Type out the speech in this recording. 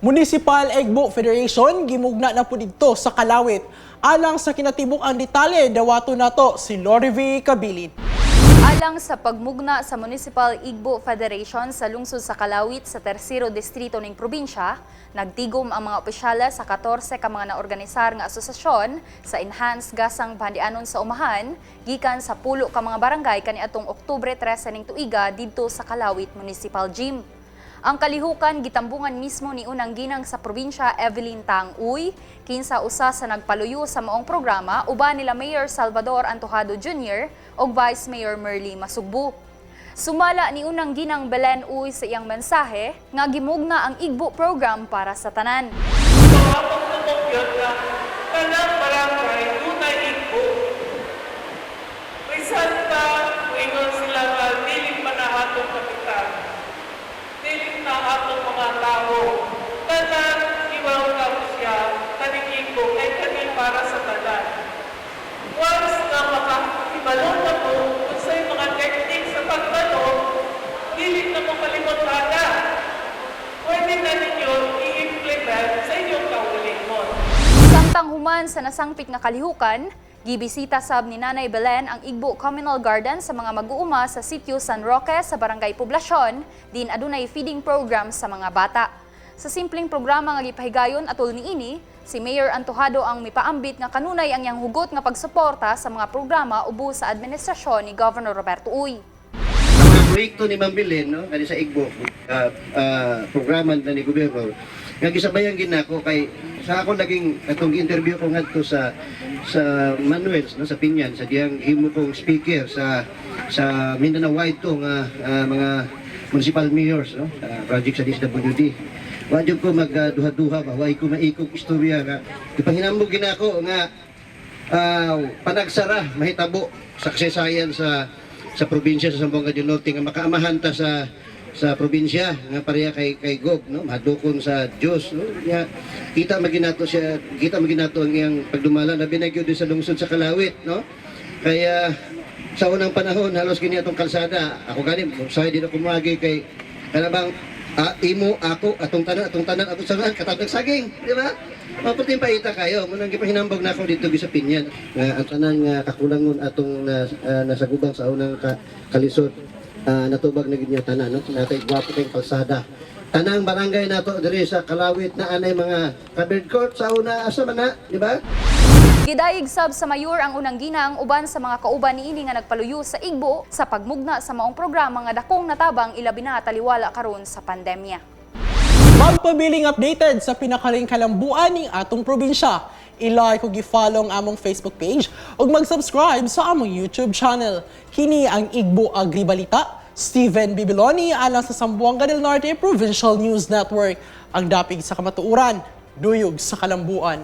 Municipal Igbo Federation gimugna na po dito sa Kalawit. Alang sa kinatibuk ang detalye, dawato nato si Lorivi Kabilin. Alang sa pagmugna sa Municipal Igbo Federation sa lungsod sa Kalawit sa Tercero Distrito ning probinsya, nagtigom ang mga opisyala sa 14 ka mga naorganisar nga asosasyon sa Enhanced Gasang Bandianon sa Umahan, gikan sa pulo ka mga barangay kaniadtong Oktubre 13 ning tuiga didto sa Kalawit Municipal Gym. Ang kalihukan gitambungan mismo ni unang ginang sa probinsya Evelyn Tang-Uy, kinsa usa sa nagpaluyo sa maong programa uban nila Mayor Salvador Antojado Jr. o Vice Mayor Merly Masugbu. Sumala ni unang ginang Belen Uy sa iyang mensahe nga gimugna ang Igbo program para sa tanan. Tanang barangay, tunay Igbo. Risanta, ingon sila nga, diling manahatong kapitan. Diling na atong mga tao. Tanang iwaw na siya, kaning Igbo, kay kani para sa tanan. Once na makakibalong na po, kung sa'yo mga technique sa pagbalong, diling na makalimot na. Pwede na ninyo i-implement sa inyong kaugalingon. Samtang human sa nasangpit nga kalihukan, gibisita sab ni Nanay Belen ang Igbo Communal Garden sa mga mag-uuma sa sitio San Roque sa Barangay Poblasyon, din adunay feeding program sa mga bata. Sa simpleng programa nga gipahigayon atol niini, si Mayor Antojado ang mipaambit nga kanunay ang iyang hugot nga pagsuporta sa mga programa ubos sa administrasyon ni Governor Roberto Uy. Ang mga proyekto ni Ma'am Belen, no, kani sa Igbo programa na ni Gobyerno, nga gisabayan ginako kay sa ako naging atong interview ko ngadto sa Manuels, no, sa Pinyan, sa diyang himo kong speaker sa Mindanao wide to nga mga municipal mayors, no, project sa DSWD. Wadyo ko magduha-duha ba, way ko maikog istorya nga ipanginambog ginako nga panagsara mahitabo sa kasaysayan sa probinsya sa Zamboanga del Norte nga makaamahan ta sa probinsya nga pareha kay Gog, no, madukon sa Dios, no, nga kita maginato ang iyang pagdumala na binagyo din sa lungsod sa Kalawit, no. Kaya sa unang panahon halos kini atong kalsada ako gani say di na kumagi kay kanabang imo ako atong tanan atong sangan katabang saging, di ba? Maputing paita kayo munang gipahinambog na ako dito sa Pinyan nga ang tanan nga kakulangon atong nasagubang sa unang kalisod. Natubag na ganyan tanan, no? Natay gwapo kayong kalsada. Tanang barangay nato diri sa Kalawit na anay mga covered court sa una asa man na, di ba? Gidayig sab sa mayor ang unang ginang uban sa mga kauban niini nga nagpaluyo sa Igbo sa pagmugna sa maong programa nga dakong natabang ilabi na taliwala karon sa pandemya. Magpabiling updated sa pinakaling kalambuan ng atong probinsya. I-like o i-follow ang among Facebook page ug mag-subscribe sa among YouTube channel. Kini ang Igbo Agribalita. Steven Bibiloni alang sa Zamboanga del Norte Provincial News Network. Ang dapig sa kamatuuran, duyog sa kalambuan.